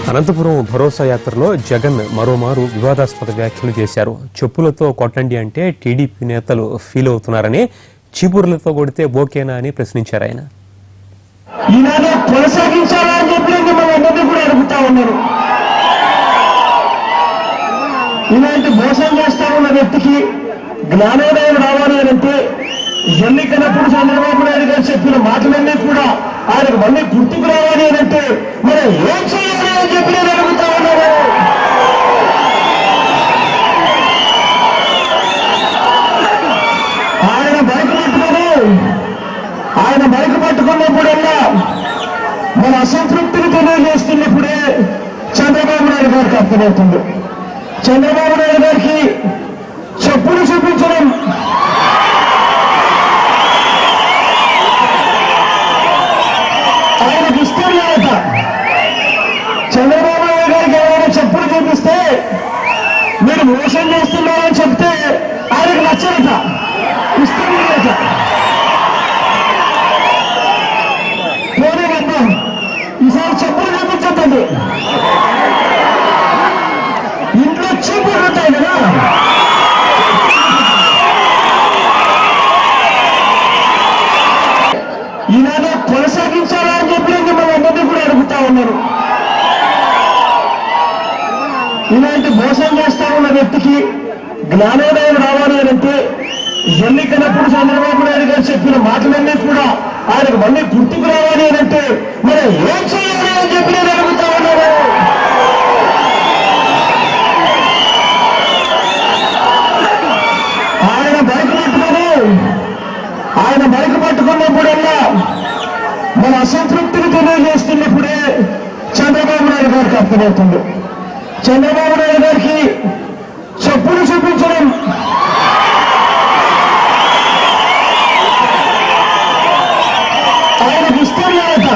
అనంతపురం భరోసా యాత్రలో జగన్ మరోమారు వివాదాస్పద వ్యాఖ్యలు చేశారు. చెప్పులతో కొట్టండి అంటే టీడీపీ నేతలు ఫీల్ అవుతున్నారని, చీపుర్లతో కొడితే ఓకేనా అని ప్రశ్నించారు ఆయన. ఇలాంటి మోసం చేస్తా ఉన్న వ్యక్తికి జ్ఞానోదయం రావాలి అంటే ఎన్నికలప్పుడు చంద్రబాబు నాయుడు గారు చెప్పిన మాటలన్నీ కూడా ఆయనకు మళ్ళీ గుర్తుకు రావాలి అంటే మనం ఏం చేయాలి అని చెప్పి నేను అడుగుతా ఉన్నాను. ఆయన బైక్ పట్టుకున్నప్పుడల్లా మన అసంతృప్తిని తెలియజేస్తున్నప్పుడే చంద్రబాబు నాయుడు గారికి అర్థమవుతుంది. చంద్రబాబు నాయుడు గారికి చెప్పులు చూపించడం ఆయనకి ఇష్టం లేదట. చంద్రబాబు నాయుడు గారికి ఎవరైనా చెప్పులు చూపిస్తే మీరు మోసం చేస్తున్నారని చెప్తే ఆయనకు నచ్చదట, ఇష్టం లేదట. పోనీ వద్దాం, ఈసారి చెప్పులు చూపించద్దండి. ఇంట్లో చీపులు ఉంటాయి కదా, ఇలానే కొనసాగించాలా అని చెప్పి మిమ్మల్ని అందరినీ కూడా అడుగుతా ఉన్నారు. ఇలాంటి మోసం చేస్తా ఉన్న వ్యక్తికి జ్ఞానోదయం రావాలి అంటే ఎన్నికలప్పుడు చంద్రబాబు నాయుడు గారు చెప్పిన మాటలన్నీ కూడా ఆయనకు మళ్ళీ గుర్తుకు రావాలి అంటే మనం ఏం చేయాలి అని చెప్పి నేను అడుగుతా ఉన్నాను. ఆయన బైక్ పట్టుకున్నప్పుడల్లా మన అసంతృప్తిని తెలియజేస్తున్నప్పుడే చంద్రబాబు నాయుడు గారికి అర్థమవుతుంది. చంద్రబాబు నాయుడు గారికి చెప్పులు చూపించడం ఆయనకి ఇష్టం లేదట.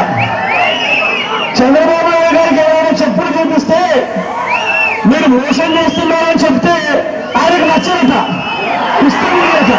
చంద్రబాబు నాయుడు గారికి ఎవరైనా చెప్పులు చూపిస్తే మీరు మోసం చేస్తున్నారని చెప్తే ఆయనకు నచ్చదట, ఇష్టం లేదట.